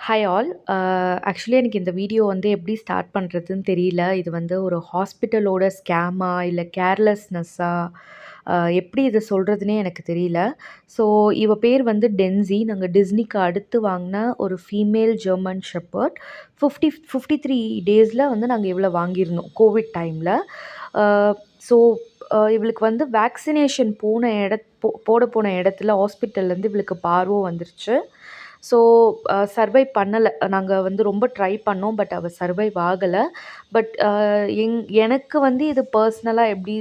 Hi all. Actually எனக்கு இந்த video வந்து எப்படி ஸ்டார்ட் பண்ணுறதுன்னு தெரியல. இது வந்து ஒரு ஹாஸ்பிட்டலோட ஸ்கேமா இல்லை கேர்லெஸ்னஸ்ஸா, எப்படி இதை சொல்கிறதுனே எனக்கு தெரியல. ஸோ இவ பேர் வந்து டென்சி. நாங்கள் டிஸ்னிக்கு அடுத்து வாங்கின ஒரு ஃபீமேல் ஜெர்மன் ஷெப்பர்ட். 53 டேஸில் வந்து நாங்கள் இவ்வளோ வாங்கியிருந்தோம் கோவிட் டைமில். ஸோ இவளுக்கு வந்து வேக்சினேஷன் போட போன இடத்துல ஹாஸ்பிட்டல்லேருந்து இவளுக்கு பார்வை வந்துருச்சு. ஸோ சர்வைவ் பண்ணலை. நாங்கள் வந்து ரொம்ப ட்ரை பண்ணோம். பட் அவள் சர்வைவ் ஆகலை. பட் எனக்கு வந்து இது பர்சனலாக எப்படி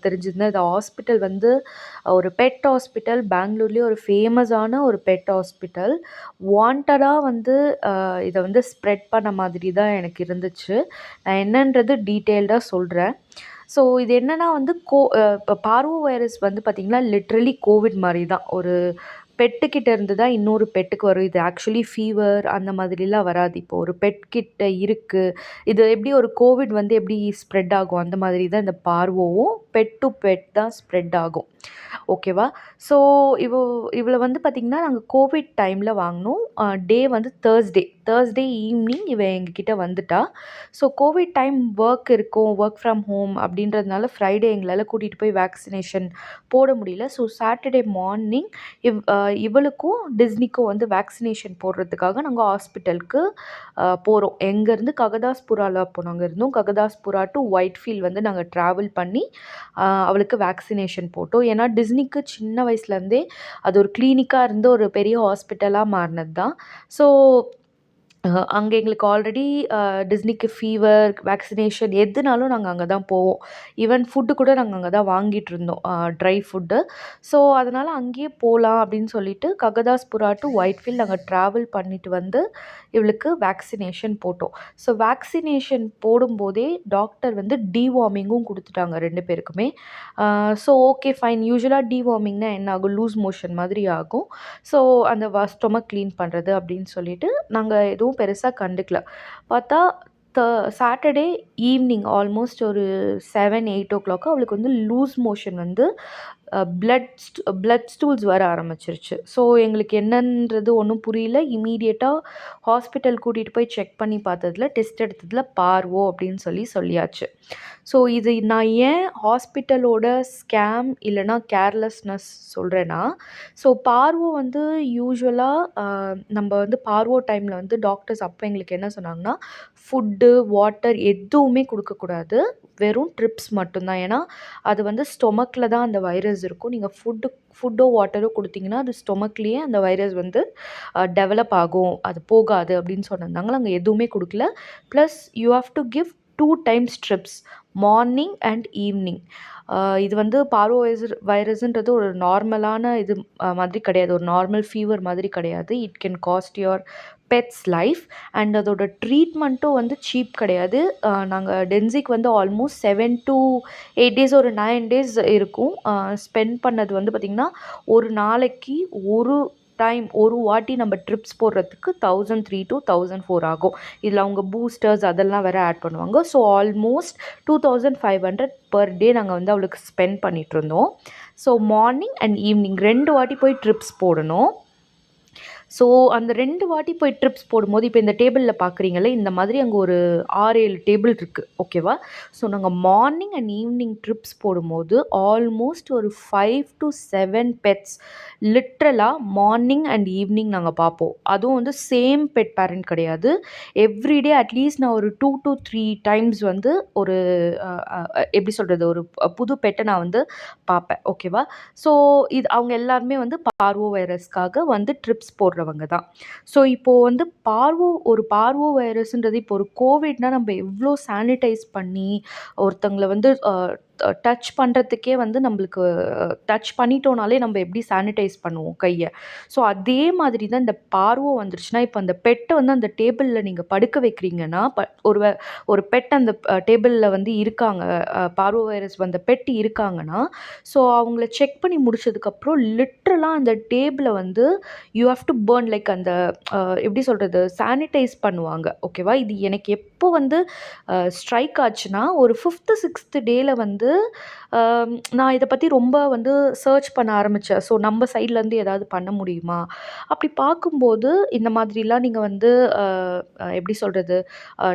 தெரிஞ்சதுன்னா, இது ஹாஸ்பிட்டல் வந்து ஒரு பெட் ஹாஸ்பிட்டல். பெங்களூர்லேயே ஒரு ஃபேமஸான ஒரு பெட் ஹாஸ்பிட்டல். வாண்டடாக வந்து இதை வந்து ஸ்ப்ரெட் பண்ண மாதிரி தான் எனக்கு இருந்துச்சு. நான் என்னன்றது டீட்டெயில்டாக சொல்கிறேன். ஸோ இது என்னென்னா வந்து இப்போ பார்வோ வைரஸ் வந்து பார்த்திங்கன்னா லிட்ரலி கோவிட் மாதிரி தான். ஒரு பெட்டுக்கிட்ட இருந்து தான் இன்னொரு பெட்டுக்கு வரும். இது ஆக்சுவலி ஃபீவர் அந்த மாதிரிலாம் வராது. இப்போ ஒரு பெட்கிட்ட இருக்குது. இது எப்படி ஒரு கோவிட் வந்து எப்படி ஸ்ப்ரெட் ஆகும் அந்த மாதிரி தான் இந்த பார்வோவும் பெட் டு பெட் தான் ஸ்ப்ரெட் ஆகும். ஓகேவா? ஸோ இவளை வந்து பார்த்திங்கன்னா நாங்கள் கோவிட் டைமில் வாங்கினோம். டே வந்து தேர்ஸ்டே ஈவினிங் எங்ககிட்ட வந்துட்டா. So Covid time work from home அப்படின்றதுனால ஃப்ரைடே எங்களால் கூட்டிகிட்டு போய் வேக்சினேஷன் போட முடியல. ஸோ சாட்டர்டே மார்னிங் இவளுக்கும் டிஸ்னிக்கும் வந்து வேக்சினேஷன் போடுறதுக்காக நாங்கள் ஹாஸ்பிட்டலுக்கு போகிறோம். எங்கேருந்து ககதாஸ்புராவில் அப்போ நாங்கள் இருந்தோம். ககதாஸ்புரா டு ஒயிட்ஃபீல்ட் வந்து நாங்கள் ட்ராவல் பண்ணி அவளுக்கு வேக்சினேஷன் போட்டோம். ஏன்னா டிஸ்னிக்கு சின்ன வயசுலேருந்தே அது ஒரு கிளினிக்காக இருந்து ஒரு பெரிய ஹாஸ்பிட்டலாக மாறினது தான். ஸோ அங்கே எங்களுக்கு ஆல்ரெடி டிஸ்னிக்கு ஃபீவர், வேக்சினேஷன் எதுனாலும் நாங்கள் அங்கே தான் போவோம். ஈவன் ஃபுட்டு கூட நாங்கள் அங்கே தான் வாங்கிட்டு இருந்தோம், ட்ரை ஃபுட்டு. ஸோ அதனால் அங்கேயே போகலாம் அப்படின்னு சொல்லிட்டு ககதாஸ்புரா டு ஒயிட்ஃபீல்ட் நாங்கள் ட்ராவல் பண்ணிட்டு வந்து இவளுக்கு வேக்சினேஷன் போட்டோம். ஸோ வேக்சினேஷன் போடும்போதே டாக்டர் வந்து டிவார்மிங்கும் கொடுத்துட்டாங்க 2 பேருக்குமே. So okay fine. யூஸ்வலாக டிவார்மிங்னா என்ன ஆகும்? லூஸ் மோஷன் மாதிரி ஆகும். ஸோ அந்த ஸ்டொமக் க்ளீன் பண்ணுறது அப்படின்னு சொல்லிட்டு நாங்கள் எதுவும் பெருசாக கண்டுக்கல. பார்த்தா சாட்டர்டே ஈவினிங் ஆல்மோஸ்ட் ஒரு 7-8 o'clock அவளுக்கு வந்து லூஸ் மோஷன் வந்து பிளட் ஸ்டூல்ஸ் வர ஆரம்பிச்சிருச்சு. ஸோ எங்களுக்கு என்னன்றது ஒன்றும் புரியல. இமீடியட்டாக ஹாஸ்பிட்டல் கூட்டிகிட்டு போய் செக் பண்ணி பார்த்ததுல டெஸ்ட் எடுத்ததில் பார்வோ அப்படின்னு சொல்லியாச்சு. ஸோ இது நான் ஏன் ஹாஸ்பிட்டலோட ஸ்கேம் இல்லைனா கேர்லெஸ்னஸ் சொல்கிறேன்னா, ஸோ பார்வோ வந்து யூஸ்வலாக நம்ம வந்து பார்வோ டைமில் வந்து டாக்டர்ஸ் அப்போ எங்களுக்கு என்ன சொன்னாங்கன்னா, ஃபுட்டு, வாட்டர் எதுவுமே கொடுக்கக்கூடாது. வெறும் ட்ரிப்ஸ் மட்டும்தான். ஏன்னா அது வந்து ஸ்டொமக்கில் தான் அந்த வைரஸ் இருக்கும். நீங்கள் ஃபுட்டோ வாட்டரோ கொடுத்தீங்கன்னா அது ஸ்டொமக்லேயே அந்த வைரஸ் வந்து டெவலப் ஆகும், அது போகாது அப்படின்னு சொன்னதுனால நாங்கள் எதுவுமே கொடுக்கல. Plus you have to give 2 times drips, morning and evening. இது வந்து பார்வோ வைரஸ்ன்றது ஒரு நார்மலான இது மாதிரி கிடையாது. ஒரு நார்மல் ஃபீவர் மாதிரி கிடையாது. It can cost your pet's life. And அதோட ட்ரீட்மெண்ட்டும் வந்து சீப் கிடையாது. நாங்கள் டென்சிக்கு வந்து ஆல்மோஸ்ட் 7 to 8 days, ஒரு 9 days இருக்கும். ஸ்பெண்ட் பண்ணது வந்து பார்த்திங்கன்னா, ஒரு நாளைக்கு ஒரு வாட்டி நம்ம ட்ரிப்ஸ் போடுறதுக்கு 1,003 to 1,004 ஆகும். இதில் அவங்க பூஸ்டர்ஸ் அதெல்லாம் வேறு ஆட் பண்ணுவாங்க. ஸோ ஆல்மோஸ்ட் 2,500 பர் டே நாங்கள் வந்து அவளுக்கு ஸ்பெண்ட் பண்ணிகிட்ருந்தோம். ஸோ மார்னிங் அண்ட் ஈவினிங் 2 வாட்டி போய் ட்ரிப்ஸ் போடணும். ஸோ அந்த 2 வாட்டி போய் ட்ரிப்ஸ் போடும்போது இப்போ இந்த டேபிளில் பார்க்குறீங்களே, இந்த மாதிரி அங்கே ஒரு 6-7 டேபிள் இருக்குது. ஓகேவா? ஸோ நாங்கள் மார்னிங் அண்ட் ஈவினிங் ட்ரிப்ஸ் போடும்போது ஆல்மோஸ்ட் ஒரு 5 to 7 பெட்ஸ் லிட்ரலாக மார்னிங் அண்ட் ஈவினிங் நாங்கள் பார்ப்போம். அதுவும் வந்து சேம் பெட் பேரண்ட் கிடையாது. எவ்ரிடே அட்லீஸ்ட் நான் ஒரு 2 to 3 times வந்து ஒரு எப்படி சொல்கிறது, ஒரு புது பெட்டை நான் வந்து பார்ப்பேன். ஓகேவா? ஸோ இது அவங்க எல்லாருமே வந்து பார்வோ வைரஸ்க்காக வந்து ட்ரிப்ஸ் போடுறவங்க தான். ஸோ இப்போது வந்து பார்வோ வைரஸ்ன்றது இப்போ ஒரு கோவிட்னால் நம்ம எவ்வளோ சானிடைஸ் பண்ணி ஒருத்தங்களை வந்து டச் பண்ணுறதுக்கே வந்து நம்மளுக்கு டச் பண்ணிட்டோனாலே நம்ம எப்படி சானிடைஸ் பண்ணுவோம் கையை. ஸோ அதே மாதிரி தான் இந்த பார்வோ வந்துருச்சுன்னா, இப்போ அந்த பெட்டை வந்து அந்த டேபிளில் நீங்கள் படுக்க வைக்கிறீங்கன்னா, ஒரு பெட் அந்த டேபிளில் வந்து இருக்காங்க, பார்வோ வைரஸ் வந்த பெட் இருக்காங்கன்னா, ஸோ அவங்கள செக் பண்ணி முடிச்சதுக்கப்புறம் லிட்ரலாக அந்த டேபிளை வந்து you have to burn, like அந்த எப்படி சொல்கிறது, சானிடைஸ் பண்ணுவாங்க. ஓகேவா? இது எனக்கு எப்போ வந்து ஸ்ட்ரைக் ஆச்சுன்னா, ஒரு 5th 6th டேயில் வந்து நான் இத பத்தி ரொம்ப வந்து சர்ச் பண்ண ஆரம்பிச்சேன். ஸோ நம்ம சைட்லேருந்து ஏதாவது பண்ண முடியுமா? அப்படி பார்க்கும்போது இந்த மாதிரிலாம் நீங்க வந்து அ அ எப்படி சொல்றது?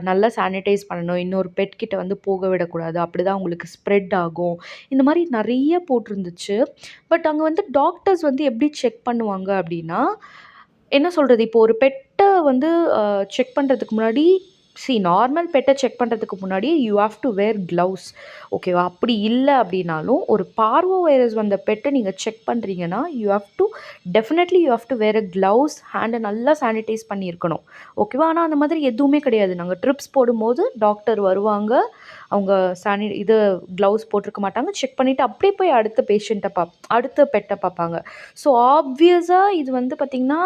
நல்லா சானிடைஸ் பண்ணணும். இன்னொரு பெட் கிட்ட வந்து போக விடக்கூடாது. அப்படிதான் உங்களுக்கு ஸ்ப்ரெட் ஆகும். இந்த மாரி நெறைய போட்டிருந்துச்சு. பட் அங்க வந்து டாக்டர்ஸ் வந்து எப்படி செக் பண்ணுவாங்க அப்படின்னா, என்ன சொல்றது? இப்போ ஒரு பெட்ட வந்து செக் பண்றதுக்கு முன்னாடி நார்மல் பெட்ட செக் பண்றதுக்கு முன்னாடி you have to wear gloves. ஓகேவா? அப்படி இல்ல அப்படின்னாலும், ஒரு பார்வோ வைரஸ் வந்த பெட்ட நீங்க செக் பண்றீங்கன்னா, you have to wear a gloves. ஹேண்ட நல்லா சானிடைஸ் பண்ணியிருக்கணும். ஓகேவா? ஆனா அந்த மாதிரி எதுவுமே கிடையாது. நாங்க ட்ரிப்ஸ் போடும்போது டாக்டர் வருவாங்க. அவங்க இது கிளவுஸ் போட்டிருக்க மாட்டாங்க. செக் பண்ணிட்டு அப்படியே போய் அடுத்த பெட்ட பார்ப்பாங்க. ஸோ ஆப்வியஸா இது வந்து பார்த்தீங்கன்னா,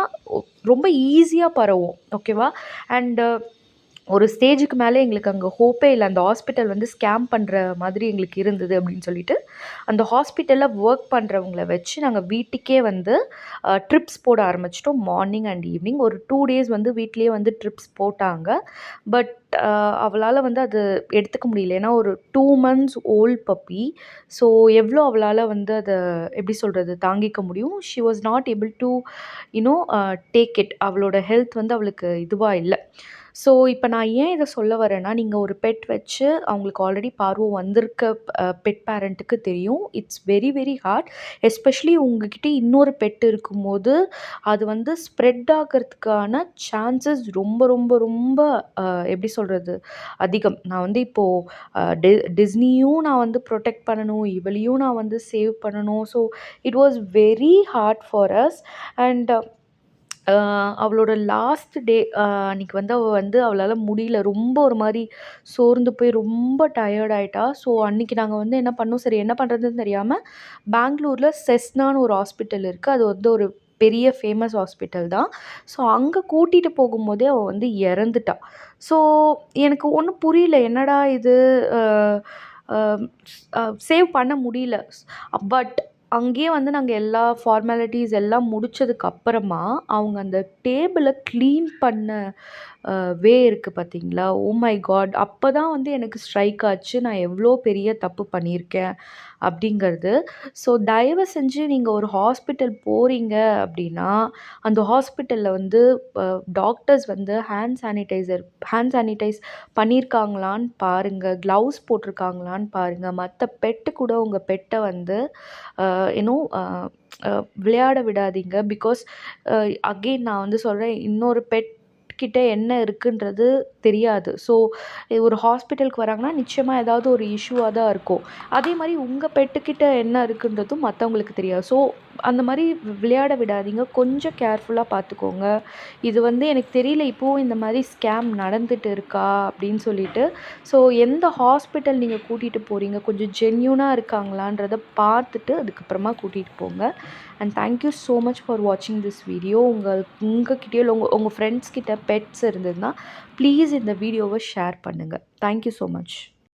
ரொம்ப ஈஸியா பரவும். ஓகேவா? அண்ட் ஒரு ஸ்டேஜுக்கு மேல எங்களுக்கு அங்க ஹோப்பே இல்ல. அந்த ஹாஸ்பிட்டல் வந்து ஸ்கேம் பண்ற மாதிரி எங்களுக்கு இருந்தது அப்படின்னு சொல்லிட்டு, அந்த ஹாஸ்பிட்டல்ல வொர்க் பண்றவங்கள வச்சு நாங்க வீட்டுக்கே வந்து ட்ரிப்ஸ் போட ஆரம்பிச்சுட்டோம். Morning and evening. ஒரு 2 டேஸ் வந்து வீட்லயே வந்து ட்ரிப்ஸ் போட்டாங்க. பட் அவளால வந்து அது எடுத்துக்க முடியல. ஏன்னா ஒரு 2 மந்த்ஸ் ஓல்ட் பப்பி. ஸோ எவ்வளோ அவளால வந்து அத எப்படி சொல்றது? தாங்கிக்க முடியும். She was not able to you know take it. அவளோட ஹெல்த் வந்து அவளுக்கு இதுவா இல்ல. ஸோ இப்ப நான் ஏன் இத சொல்ல வரேன்னா, நீங்க ஒரு பெட் வச்சு அவங்களுக்கு ஆல்ரெடி பார்வோ வந்திருக்க பெட் பேரண்ட்டுக்கு தெரியும். It's very very hard. Especially உங்ககிட்ட இன்னொரு பெட் இருக்கும்போது, அது வந்து ஸ்ப்ரெட் ஆகுறதுக்கான சான்சஸ் ரொம்ப ரொம்ப ரொம்ப எப்படி சொல்றது? அதிகம். நான் வந்து இப்போ அ டி டிஸ்னியும் நான் வந்து புரொடெக்ட் பண்ணணும். இவளையும் நான் வந்து சேவ் பண்ணணும். So it was very hard for us. And அ அவளோட லாஸ்ட் டே அன்னைக்கு வந்து அவளால முடியல. ரொம்ப ஒரு மாரி சோர்ந்து போய் ரொம்ப டயர்ட் ஆயிட்டா. ஸோ அன்னைக்கு நாங்க வந்து என்ன பண்ணோம், சரி என்ன பண்றதுன்னு தெரியாம பெங்களூர்ல செஸ்னான்னு ஒரு ஹாஸ்பிட்டல் இருக்கு. அது வந்து ஒரு பெரிய ஃபேமஸ் ஹாஸ்பிட்டல் தான். ஸோ அங்க கூட்டிட்டு போகும்போதே அவ வந்து இறந்துட்டா. ஸோ எனக்கு ஒண்ணும் புரியல. என்னடா இது அ அ சேவ் பண்ண முடியல. பட் அங்கேயே வந்து நாங்க எல்லா ஃபார்மாலிட்டீஸ் எல்லாம் முடிச்சதுக்கு அப்புறமா, அவங்க அந்த டேபிள கிளீன் பண்ண வே இருக்கு பார்த்தீங்களா? Oh my God! அப்பதான் வந்து எனக்கு ஸ்ட்ரைக் ஆச்சு. நான் எவ்ளோ பெரிய தப்பு பண்ணியிருக்கேன் அப்படிங்கிறது. ஸோ தயவு செஞ்சு நீங்க ஒரு ஹாஸ்பிட்டல் போறீங்க அப்படின்னா, அந்த ஹாஸ்பிட்டல்ல வந்து அ டாக்டர்ஸ் வந்து ஹேண்ட் சானிடைஸ் பண்ணியிருக்காங்களான்னு பாருங்க. கிளவுஸ் போட்டிருக்காங்களான்னு பாருங்க. மத்த பெட்டு கூட உங்க பெட்ட வந்து இன்னும் அ விளையாட விடாதீங்க. பிகாஸ் அ அகெயின் நான் வந்து சொல்றேன், இன்னொரு பெட் கிட்ட என்ன இருக்குன்றது தெரியாது. ஸோ ஒரு ஹாஸ்பிட்டலுக்கு வராங்கன்னா, நிச்சயமா ஏதாவது ஒரு இஷ்யூவா தான் இருக்கும். அதே மாரி உங்க பெட்டுக்கிட்ட என்ன இருக்குன்றதும் மத்தவங்களுக்கு தெரியாது. ஸோ அந்த மாரி விளையாட விடாதீங்க. கொஞ்சம் கேர்ஃபுல்லா பார்த்துக்கோங்க. இது வந்து எனக்கு தெரியல இப்பவும் இந்த மாரி ஸ்கேம் நடந்துட்டு இருக்கா அப்படின்னு சொல்லிட்டு. ஸோ எந்த ஹாஸ்பிட்டல் நீங்க கூட்டிட்டு போறீங்க, கொஞ்சம் ஜென்யூனா இருக்காங்களான்றத பார்த்துட்டு அதுக்கப்புறமா கூட்டிட்டு போங்க. And thank you so much for வாட்சிங் திஸ் வீடியோ. உங்ககிட்டயோ இல்ல உங்க ஃப்ரெண்ட்ஸ் கிட்ட பெட்ஸ் இருந்ததுன்னா, ப்ளீஸ் இந்த வீடியோவ ஷேர் பண்ணுங்க. Thank you so much.